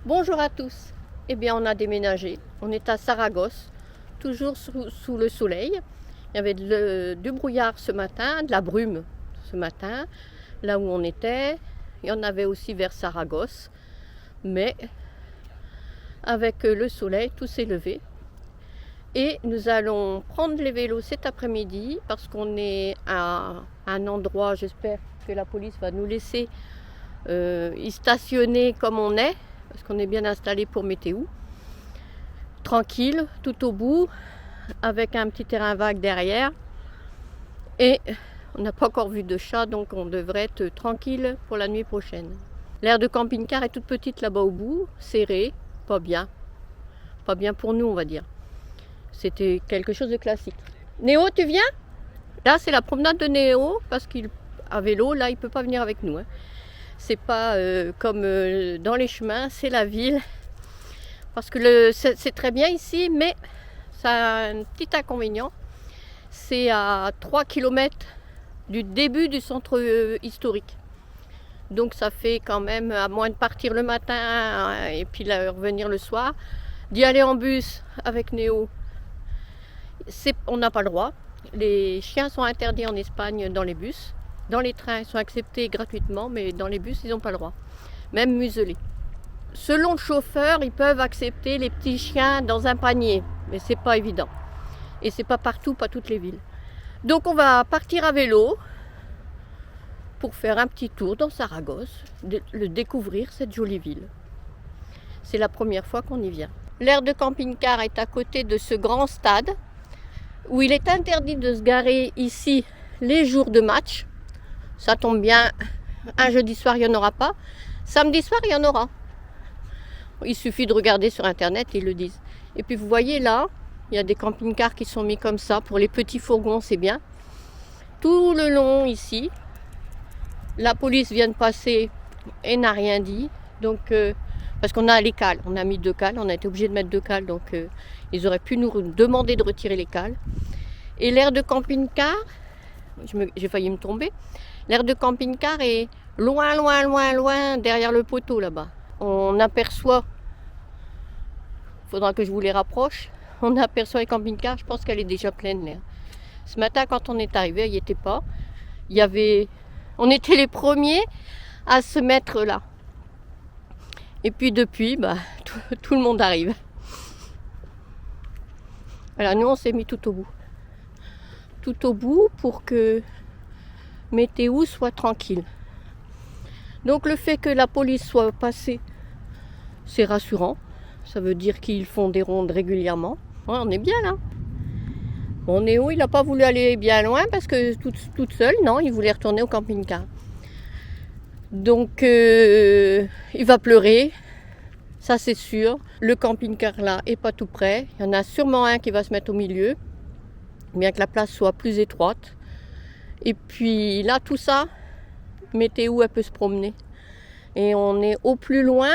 Bonjour à tous. Eh bien, on a déménagé. On est à Saragosse, toujours sous le soleil. Il y avait du brouillard ce matin, de la brume ce matin, là où on était. Il y en avait aussi vers Saragosse. Mais avec le soleil, tout s'est levé. Et nous allons prendre les vélos cet après-midi parce qu'on est à un endroit, j'espère que la police va nous laisser y stationner comme on est, parce qu'on est bien installé pour météo. Tranquille, tout au bout, avec un petit terrain vague derrière. Et on n'a pas encore vu de chat, donc on devrait être tranquille pour la nuit prochaine. L'aire de camping-car est toute petite là-bas au bout, serrée, pas bien. Pas bien pour nous, on va dire. C'était quelque chose de classique. Néo, tu viens? Là, c'est la promenade de Néo, parce qu'à vélo, là, il ne peut pas venir avec nous. Hein. C'est pas comme dans les chemins, c'est la ville. Parce que c'est très bien ici, mais ça a un petit inconvénient. C'est à 3 km du début du centre historique. Donc ça fait quand même, à moins de partir le matin et puis revenir le soir, d'y aller en bus avec Néo. On n'a pas le droit. Les chiens sont interdits en Espagne dans les bus. Dans les trains, ils sont acceptés gratuitement, mais dans les bus, ils n'ont pas le droit. Même muselés. Selon le chauffeur, ils peuvent accepter les petits chiens dans un panier, mais c'est pas évident. Et c'est pas partout, pas toutes les villes. Donc on va partir à vélo pour faire un petit tour dans Saragosse, découvrir cette jolie ville. C'est la première fois qu'on y vient. L'aire de camping-car est à côté de ce grand stade où il est interdit de se garer ici les jours de match. Ça tombe bien, un jeudi soir il n'y en aura pas, samedi soir il y en aura. Il suffit de regarder sur internet, ils le disent. Et puis vous voyez là, il y a des camping-cars qui sont mis comme ça pour les petits fourgons, c'est bien. Tout le long ici, la police vient de passer et n'a rien dit. Donc, parce qu'on a les cales, on a mis 2 cales, on a été obligé de mettre 2 cales, donc ils auraient pu nous demander de retirer les cales. Et l'aire de camping-car, j'ai failli me tomber, l'aire de camping-car est loin, loin, loin, loin derrière le poteau là-bas. On aperçoit, il faudra que je vous les rapproche, on aperçoit les camping-cars, je pense qu'elle est déjà pleine l'air. Ce matin quand on est arrivé, il n'y était pas. On était les premiers à se mettre là. Et puis depuis, tout le monde arrive. Voilà, nous on s'est mis tout au bout. Tout au bout pour que météo soit tranquille. Donc le fait que la police soit passée, c'est rassurant. Ça veut dire qu'ils font des rondes régulièrement. Ouais, on est bien là. Bon, Néo, il n'a pas voulu aller bien loin parce que toute seule, non, il voulait retourner au camping-car. Donc il va pleurer, ça c'est sûr. Le camping-car là est pas tout près. Il y en a sûrement un qui va se mettre au milieu, bien que la place soit plus étroite. Et puis là, tout ça, météo, elle peut se promener. Et on est au plus loin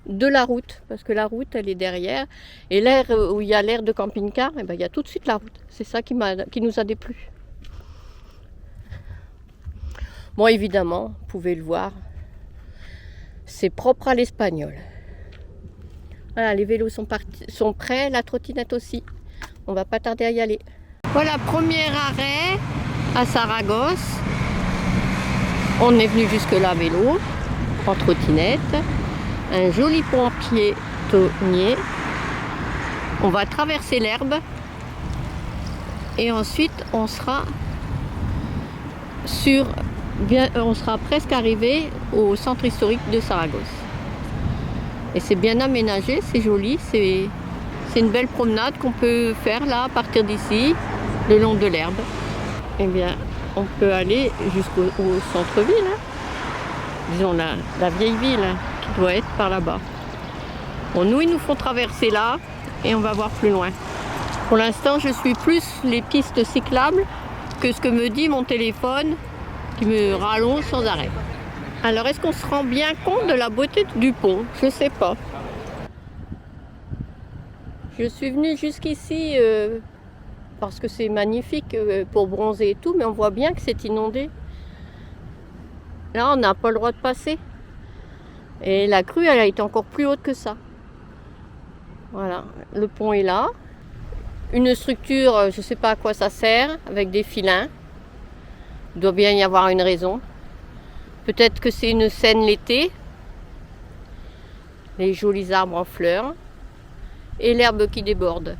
de la route, parce que la route, elle est derrière. Et l'aire où il y a l'aire de camping-car, il y a tout de suite la route. C'est ça qui nous a déplu. Bon, évidemment, vous pouvez le voir, c'est propre à l'espagnol. Voilà, les vélos sont prêts, la trottinette aussi. On va pas tarder à y aller. Voilà, premier arrêt à Saragosse. On est venu jusque là à vélo, en trottinette. Un joli pont piétonnier. On va traverser l'herbe. Et ensuite, on sera presque arrivé au centre historique de Saragosse. Et c'est bien aménagé, c'est joli, c'est une belle promenade qu'on peut faire là, à partir d'ici, le long de l'herbe. Eh bien, on peut aller jusqu'au centre-ville, hein. Disons la vieille ville, hein, qui doit être par là-bas. Bon, nous, ils nous font traverser là, et on va voir plus loin. Pour l'instant, je suis plus les pistes cyclables que ce que me dit mon téléphone, qui me rallonge sans arrêt. Alors, est-ce qu'on se rend bien compte de la beauté du pont? Je ne sais pas. Je suis venue jusqu'ici parce que c'est magnifique pour bronzer et tout, mais on voit bien que c'est inondé. Là, on n'a pas le droit de passer. Et la crue, elle a été encore plus haute que ça. Voilà, le pont est là. Une structure, je ne sais pas à quoi ça sert, avec des filins. Il doit bien y avoir une raison. Peut-être que c'est une scène l'été. Les jolis arbres en fleurs. Et l'herbe qui déborde.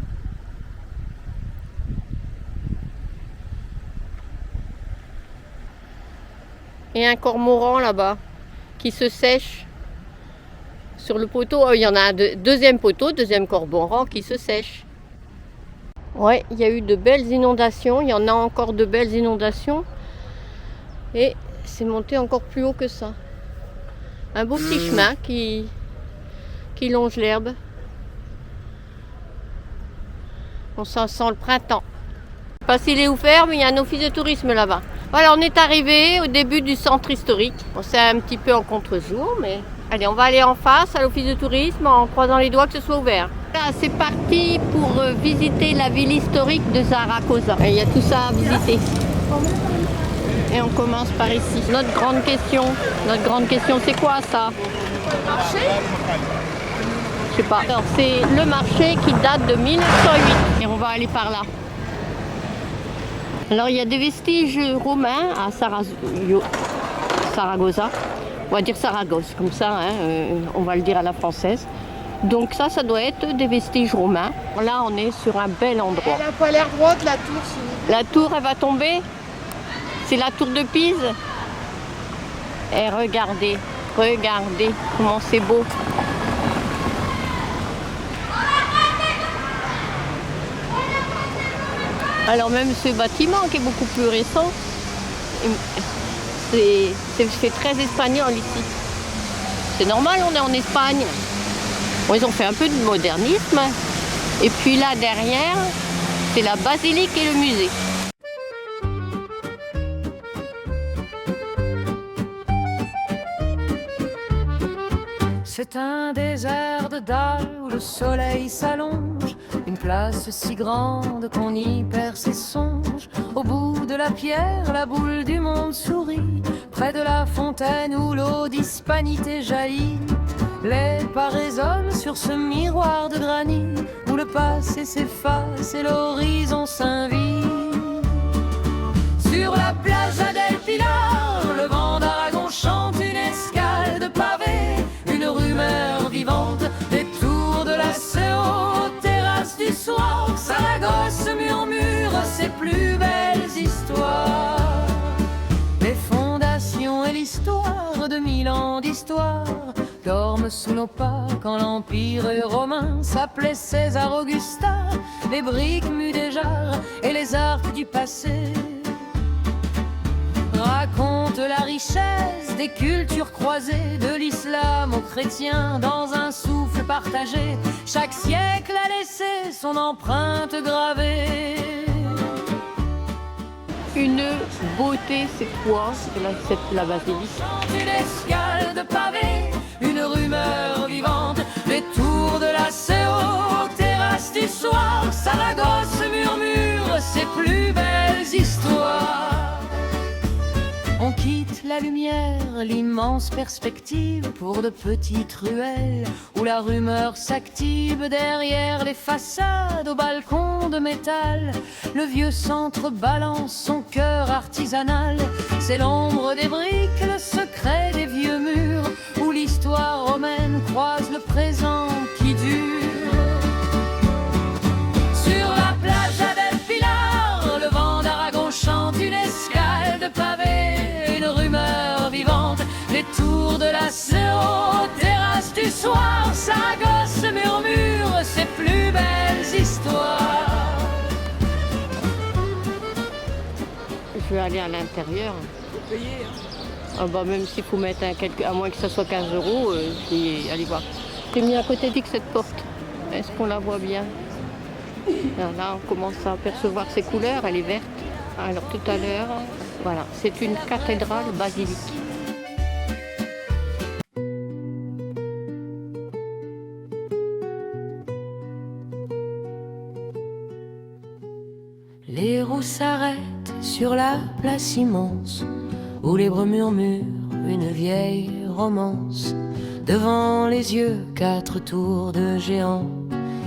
Et un cormoran là-bas qui se sèche sur le poteau. Oh, il y en a un deuxième poteau, deuxième cormoran qui se sèche. Ouais, il y a eu de belles inondations. Il y en a encore de belles inondations. Et c'est monté encore plus haut que ça. Un beau petit chemin qui longe l'herbe. On s'en sent le printemps. Je ne sais pas s'il est ouvert, mais il y a un office de tourisme là-bas. Voilà, on est arrivé au début du centre historique. Bon, c'est un petit peu en contre-jour, mais allez, on va aller en face à l'office de tourisme en croisant les doigts que ce soit ouvert. Là, c'est parti pour visiter la ville historique de Zaragoza. Il y a tout ça à visiter. Et on commence par ici. Notre grande question, c'est quoi ça? Marché. Je sais pas. Alors, c'est le marché qui date de 1908. Et on va aller par là. Alors, il y a des vestiges romains à Saragoza. On va dire Saragosse, comme ça, hein, on va le dire à la française. Donc ça doit être des vestiges romains. Là, on est sur un bel endroit. Elle n'a pas l'air droite, la tour. La tour, elle va tomber. C'est la tour de Pise. Et regardez comment c'est beau. Alors même ce bâtiment qui est beaucoup plus récent, c'est très espagnol ici. C'est normal, on est en Espagne. Bon, ils ont fait un peu de modernisme. Et puis là derrière, c'est la basilique et le musée. C'est un désert de dalles où le soleil s'allonge, une place si grande qu'on y perd ses songes. Au bout de la pierre, la boule du monde sourit, près de la fontaine où l'eau d'hispanité jaillit. Les pas résonnent sur ce miroir de granit, où le passé s'efface et l'horizon s'invite. Sur la plage del Pilar, le vent d'Aragon chante une escale de pavés, une rumeur vivante, des tours de la Seo, terrasse du soir. Saragosse murmure ses plus belles histoires. Les fondations et l'histoire de 1000 ans d'histoire dorment sous nos pas quand l'empire romain s'appelait César Augusta. Les briques mues des jarres et les arcs du passé raconte la richesse des cultures croisées, de l'islam aux chrétiens dans un souffle partagé. Chaque siècle a laissé son empreinte gravée. Une beauté, c'est quoi? La basilique. Une escale de pavés, une rumeur vivante, les tours de la Seo, terrasse du soir. Saragosse murmure ses plus belles histoires. On quitte la lumière, l'immense perspective, pour de petites ruelles où la rumeur s'active. Derrière les façades aux balcons de métal, le vieux centre balance son cœur artisanal. C'est l'ombre des briques, le secret des vieux murs, où l'histoire romaine croise le présent qui dure. Sur la plage del Pilar, le vent d'Aragon chante une escale de pavés, rumeur vivante, les tours de la Seo, terrasse du soir. Saragosse murmure ses plus belles histoires. Je vais aller à l'intérieur. Faut payer, hein. Ah bah même s'il faut mettre à moins que ça soit 15 €, je vais aller voir. J'ai mis à côté d'X cette porte. Est-ce qu'on la voit bien? Alors là, on commence à apercevoir ses couleurs. Elle est verte. Alors tout à l'heure, voilà, c'est une cathédrale basilique. Les roues s'arrêtent sur la place immense où les breux murmurent une vieille romance. devant les yeux 4 tours de géants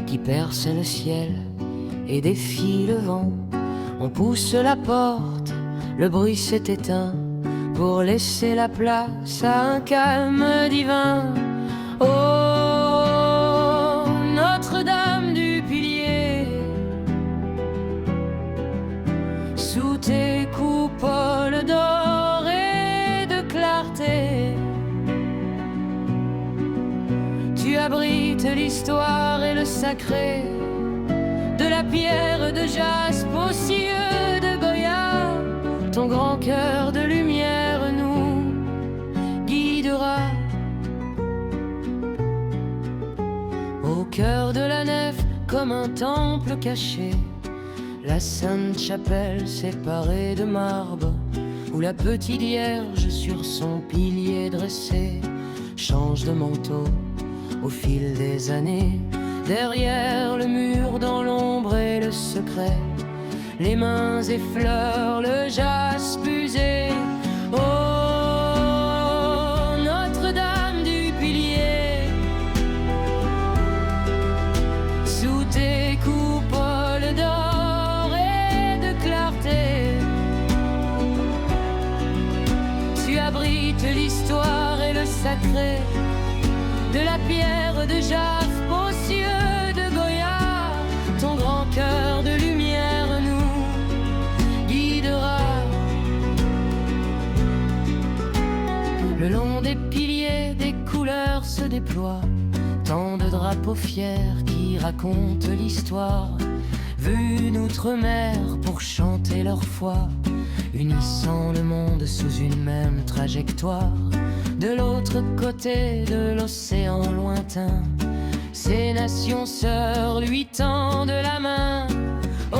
qui percent le ciel et défient le vent. On pousse la porte, le bruit s'est éteint pour laisser la place à un calme divin. Oh, Notre-Dame du Pilier, sous tes coupoles dorées de clarté, tu abrites l'histoire et le sacré de la pierre de jaspe aux cieux de Goya. Ton grand cœur de lumière nous guidera. Au cœur de la nef, comme un temple caché, la Sainte Chapelle séparée de marbre, où la petite Vierge sur son pilier dressé change de manteau au fil des années. Derrière le mur, dans l'ombre et le secret, les mains effleurent le jaspe usé. Oh, Notre-Dame du Pilier, sous tes coupoles d'or et de clarté, tu abrites l'histoire et le sacré de la pierre de jaspe aux cieux de Goya. Ton grand cœur de lumière nous guidera. Le long des piliers, des couleurs se déploient, tant de drapeaux fiers qui racontent l'histoire, venus d'outre-mer pour chanter leur foi, unissant le monde sous une même trajectoire. De l'autre côté de l'océan lointain, ces nations sœurs lui tendent la main. Oh,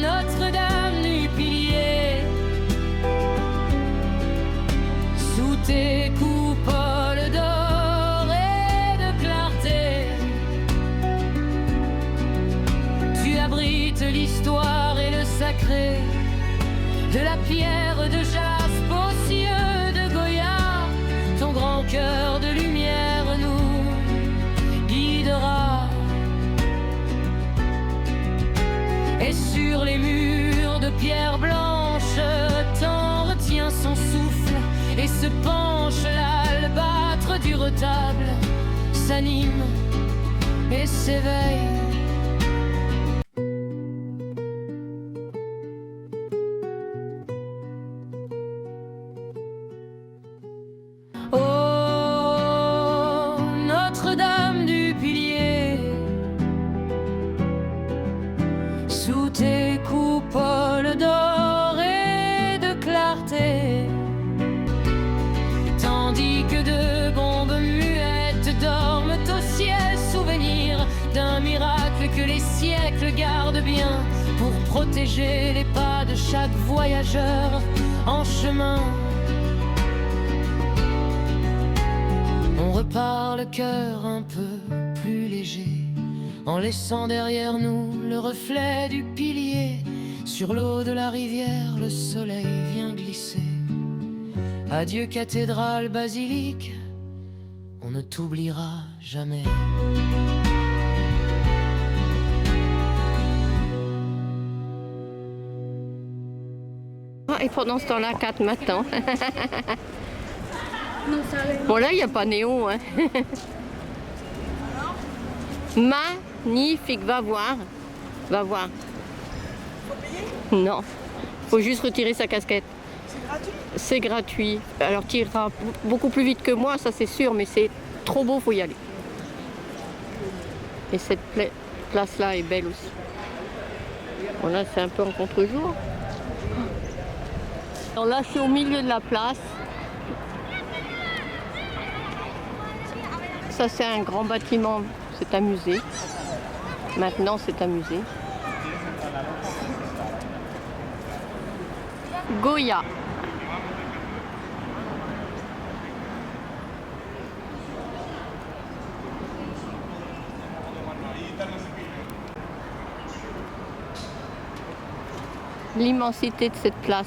Notre-Dame du Pilier, sous tes coupoles d'or et de clarté, tu abrites l'histoire et le sacré de la pierre de jaspe aux cieux de Goya. Ton grand cœur de lumière nous guidera. Et sur les murs de pierre blanche, temps retient son souffle et se penche. L'albâtre du retable s'anime et s'éveille. Oh, Notre-Dame du Pilier, sous tes coupoles d'or et de clarté, tandis que 2 bombes muettes dorment au ciel, souvenir d'un miracle que les siècles gardent bien pour protéger les pas de chaque voyageur en chemin. On repart le cœur un peu plus léger, en laissant derrière nous le reflet du pilier. Sur l'eau de la rivière, le soleil vient glisser. Adieu cathédrale, basilique, on ne t'oubliera jamais. Et pendant ce temps-là, 4 m'attend. Bon là, il n'y a pas néon. Hein. Magnifique, va voir. Va voir. Non, faut juste retirer sa casquette. C'est gratuit? C'est gratuit. Alors tu iras beaucoup plus vite que moi, ça c'est sûr, mais c'est trop beau, faut y aller. Et cette place-là est belle aussi. Bon là, c'est un peu en contre-jour. Alors là, je suis au milieu de la place. Ça, c'est un grand bâtiment, c'est un musée. Maintenant, c'est un musée. Goya. L'immensité de cette place.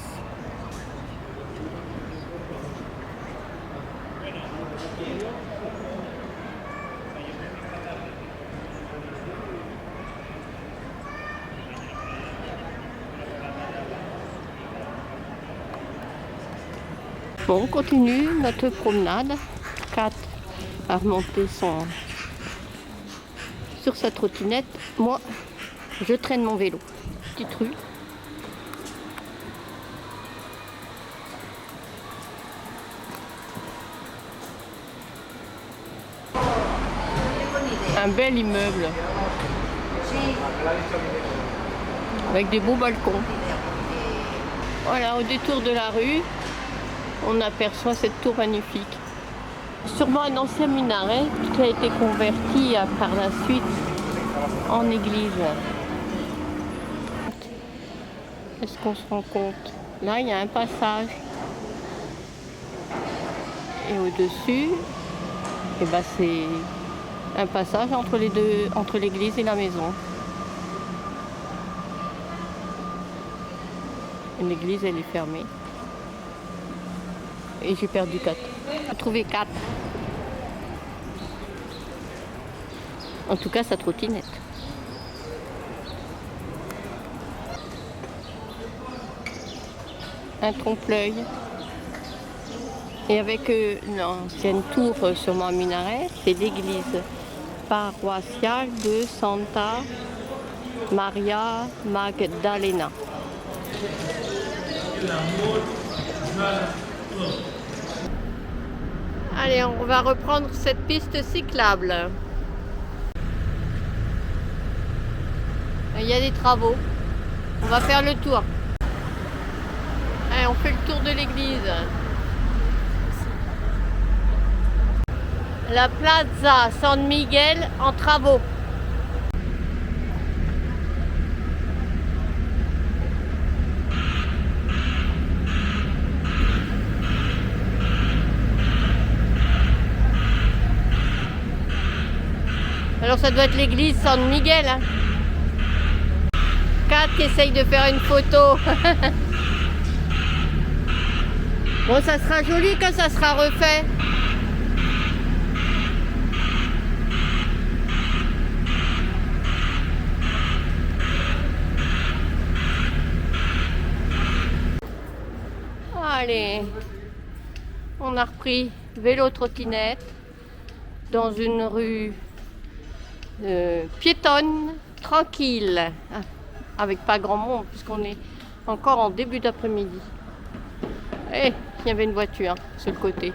Bon, on continue notre promenade. Kat a remonté sur sa trottinette. Moi, je traîne mon vélo. Petite rue. Un bel immeuble avec des beaux balcons. Voilà, au détour de la rue, on aperçoit cette tour magnifique. Sûrement un ancien minaret qui a été converti par la suite en église. Est-ce qu'on se rend compte? Là, il y a un passage. Et au-dessus, eh ben, c'est un passage entre les deux, entre l'église et la maison. L'église, elle est fermée. Et j'ai perdu 4. J'ai trouvé 4. En tout cas, sa trottinette. Un trompe-l'œil. Et avec l'ancienne tour sur mon minaret, c'est l'église paroissiale de Santa Maria Magdalena. Allez, on va reprendre cette piste cyclable. Il y a des travaux. On va faire le tour. Allez, on fait le tour de l'église. La Plaza San Miguel en travaux. Alors ça doit être l'église San Miguel. Hein. Kat qui essaye de faire une photo. Bon, ça sera joli quand ça sera refait. Allez, on a repris vélo trottinette dans une rue piétonne, tranquille, avec pas grand monde puisqu'on est encore en début d'après-midi. Et il y avait une voiture sur le côté.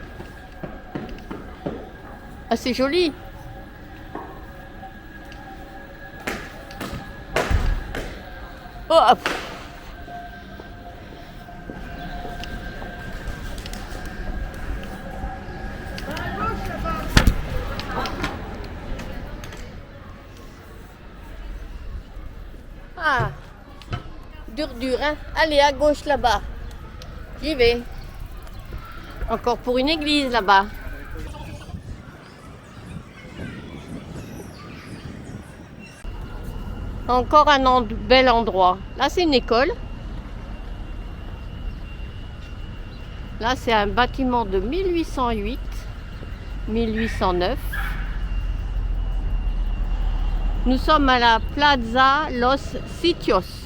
Ah, c'est joli. Oh, ah, dur, hein. Allez, à gauche là-bas. J'y vais. Encore pour une église là-bas. Encore un bel endroit. Là, c'est une école. Là, c'est un bâtiment de 1808, 1809. Nous sommes à la Plaza Los Sitios.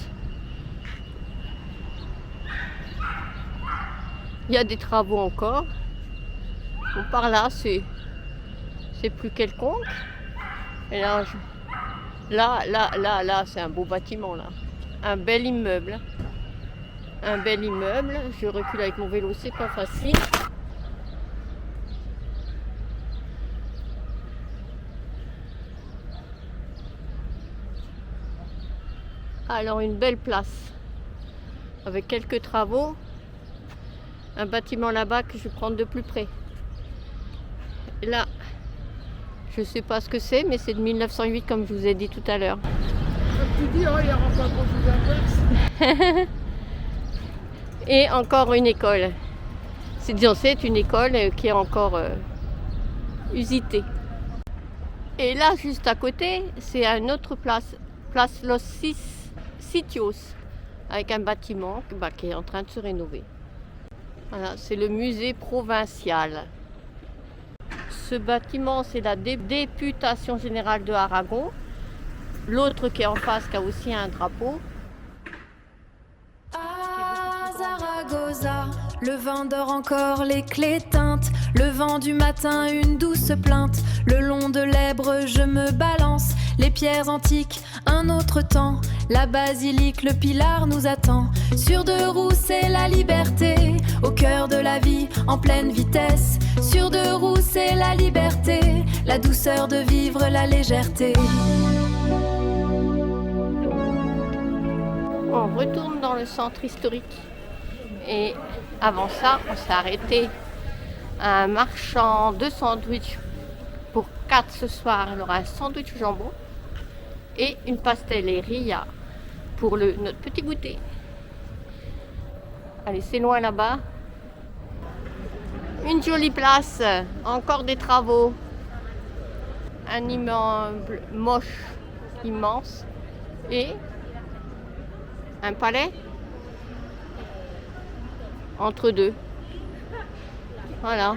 Il y a des travaux encore. Bon, par là, c'est plus quelconque. Et là, là, c'est un beau bâtiment là. Un bel immeuble. Un bel immeuble. Je recule avec mon vélo, c'est pas facile. Alors une belle place avec quelques travaux. Un bâtiment là-bas que je vais prendre de plus près. Et là, je ne sais pas ce que c'est, mais c'est de 1908 comme je vous ai dit tout à l'heure. Tu dis, oh, il n'y aura pas grand-chose à faire. Et encore une école. C'est une école qui est encore usitée. Et là, juste à côté, c'est une autre place, place Los Sitios, avec un bâtiment qui est en train de se rénover. Voilà, c'est le musée provincial. Ce bâtiment, c'est la députation générale de Aragon. L'autre qui est en face, qui a aussi un drapeau. À Zaragoza, le vent dort encore, les clés teintes. Le vent du matin, une douce plainte. Le long de l'Èbre, je me balance. Les pierres antiques, un autre temps. La basilique, le pilar nous attend. Sur deux roues, c'est la liberté. Au cœur de la vie, en pleine vitesse. Sur deux roues, c'est la liberté. La douceur de vivre, la légèreté. On retourne dans le centre historique. Et avant ça, on s'est arrêté à un marchand de sandwich pour 4 ce soir. Il y aura un sandwich au jambon et une pastelleria pour notre petit goûter. Allez, c'est loin là-bas. Une jolie place, encore des travaux. Un immeuble moche, immense. Et un palais entre deux. Voilà.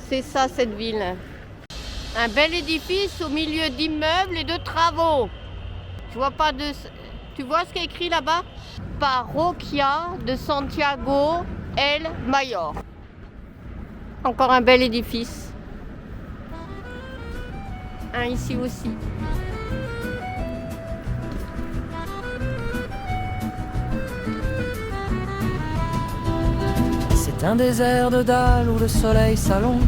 C'est ça cette ville. Un bel édifice au milieu d'immeubles et de travaux. Je vois pas de... Tu vois ce qui est écrit là-bas? Parroquia de Santiago el Mayor. Encore un bel édifice. Un ici aussi. C'est un désert de dalles où le soleil s'allonge.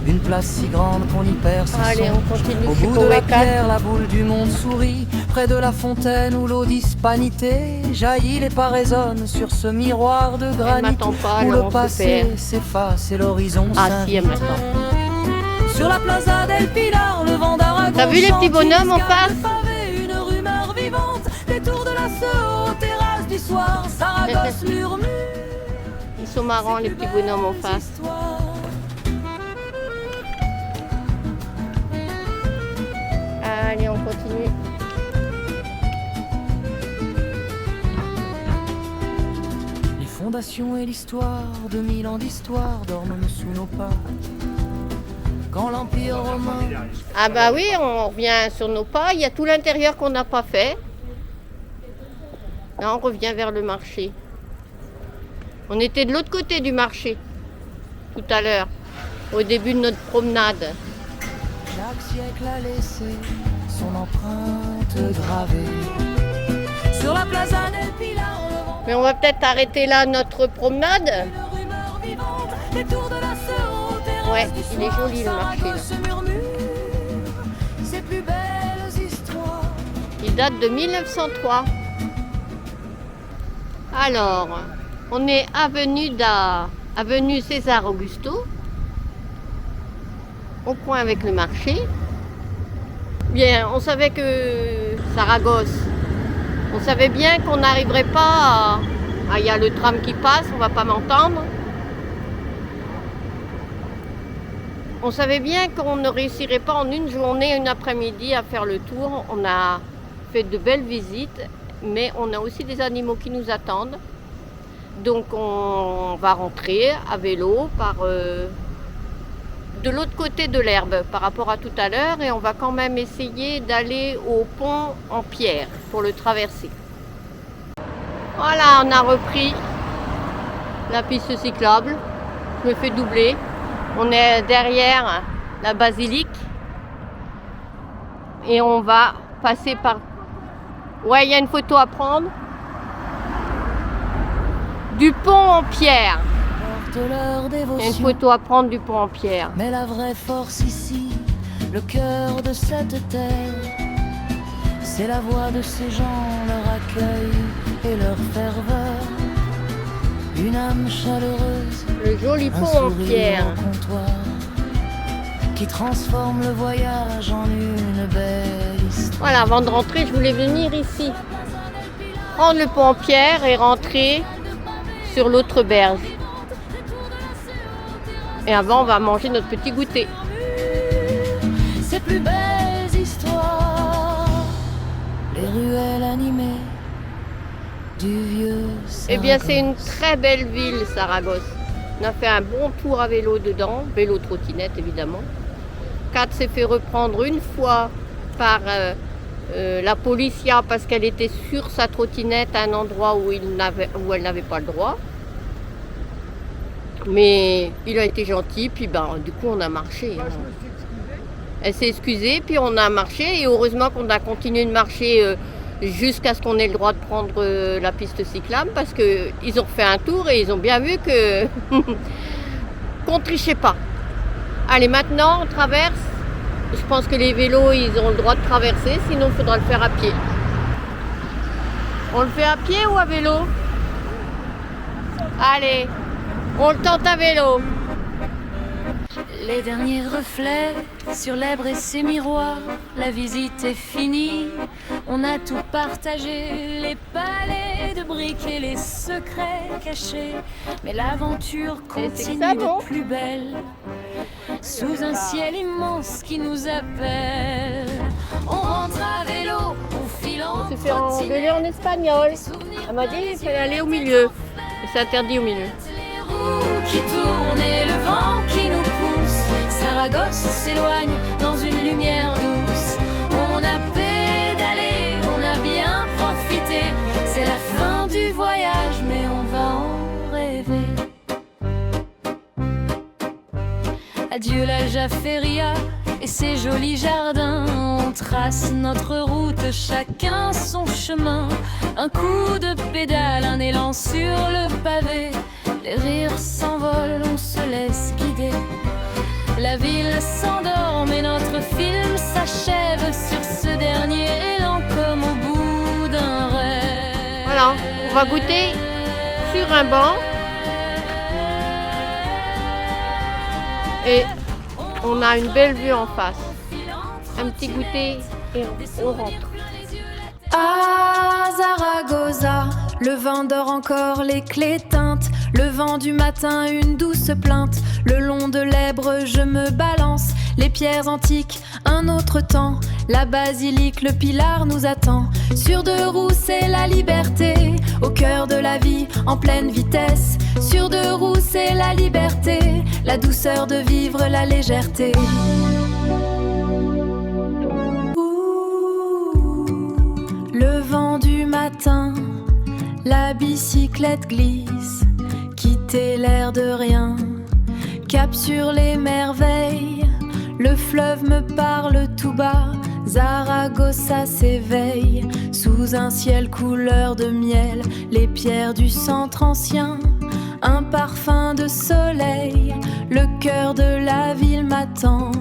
Une place si grande qu'on y perd ses Allez, songes. on continue. Au bout de la pierre, la boule du monde sourit. Près de la fontaine où l'eau d'hispanité jaillit, les pas résonnent sur ce miroir de Elle granit m'attend pas, où alors le on se passé perd. s'efface et l'horizon Ah si, s'invite. elle m'attend. Sur la plaza del Pilar, le vent d'Aragon. T'as vu les petits bonhommes en face? Une rumeur vivante, les tours de la Sceaux, terrasse du soir, Saragosse murmure. Ils sont marrants les petits bonhommes en face. Allez, on continue. Les fondations et l'histoire de 1000 ans d'histoire dorment sous nos pas. Quand l'Empire romain... Ah bah oui, on revient sur nos pas. Il y a tout l'intérieur qu'on n'a pas fait. Là, on revient vers le marché. On était de l'autre côté du marché tout à l'heure, au début de notre promenade. Chaque siècle a laissé son empreinte gravée. Sur la plaza del Pilar, le vent... Mais on va peut-être arrêter là notre promenade. Une rumeur vivante, les tours de la Sceaux, terrasse Ouais, du il est soir, joli, le marché, là. Saragosse murmure ses plus belles histoires. Il date de 1903. Alors, on est avenue César Augusto, au coin avec le marché. Bien, on savait que Saragosse, on savait bien qu'on n'arriverait pas à... il y a le tram qui passe, on va pas m'entendre. On savait bien qu'on ne réussirait pas en une journée, une après-midi à faire le tour. On a fait de belles visites, mais on a aussi des animaux qui nous attendent. Donc on va rentrer à vélo par de l'autre côté de l'Herbe par rapport à tout à l'heure, et on va quand même essayer d'aller au pont en pierre pour le traverser. Voilà, on a repris la piste cyclable. Je me fais doubler. On est derrière la basilique et on va passer par... Ouais, il y a une photo à prendre. Du pont en pierre. Porte leur Il y a une dévotion. photo à prendre du pont en pierre. Mais la vraie force ici, le cœur de cette terre, c'est la voix de ces gens, leur accueil et leur ferveur. Une âme chaleureuse, Le joli un pont en sourire pierre. au comptoir, qui transforme le voyage en une belle histoire. Voilà, avant de rentrer, je voulais venir ici. Prendre le pont en pierre et rentrer sur l'autre berge. Et avant, on va manger notre petit goûter. Ces plus belles histoires, les ruelles animées du vieux Eh bien, c'est une Saragosse. très belle ville, Saragosse. On a fait un bon tour à vélo dedans, vélo trottinette évidemment. Kat s'est fait reprendre une fois par La policia parce qu'elle était sur sa trottinette à un endroit où elle n'avait pas le droit. Mais il a été gentil, puis du coup on a marché. Moi, je me suis excusée. Elle s'est excusée, puis on a marché et heureusement qu'on a continué de marcher jusqu'à ce qu'on ait le droit de prendre la piste cyclable parce qu'ils ont fait un tour et ils ont bien vu que qu'on ne trichait pas. Allez, maintenant on traverse. Je pense que les vélos, ils ont le droit de traverser, sinon il faudra le faire à pied. On le fait à pied ou à vélo? Allez, on le tente à vélo. Les derniers reflets sur l'Èbre et ses miroirs, la visite est finie, on a tout partagé, les palais de briques et les secrets cachés, mais l'aventure continue de plus belle, sous un ciel immense qui nous appelle. On rentre à vélo, on file en On s'est fait engueuler en espagnol. Elle m'a dit qu'il fallait aller au milieu, et c'est interdit au milieu. Les roues qui tournent et le vent qui nous pousse, Saragosse s'éloigne dans une lumière douce. On a pédalé, on a bien profité, c'est la fin du voyage mais on va en rêver. Adieu la Jafferia et ses jolis jardins, on trace notre route, chacun son chemin. Un coup de pédale, un élan sur le pavé, les rires s'envolent, on se laisse guider. La ville s'endort, mais notre film s'achève sur ce dernier élan comme au bout d'un rêve. Voilà, on va goûter sur un banc. Et on a une belle vue en face. Un petit goûter et on rentre. À Zaragoza, le vent dort encore, les clés teintes. Le vent du matin, une douce plainte. Le long de l'Èbre, je me balance. Les pierres antiques, un autre temps. La basilique, le pilar nous attend. Sur deux roues, c'est la liberté. Au cœur de la vie, en pleine vitesse. Sur deux roues, c'est la liberté. La douceur de vivre, la légèreté. Le vent du matin, la bicyclette glisse. Quitter l'air de rien, cap sur les merveilles. Le fleuve me parle tout bas, Zaragoza s'éveille. Sous un ciel couleur de miel, les pierres du centre ancien. Un parfum de soleil, le cœur de la ville m'attend.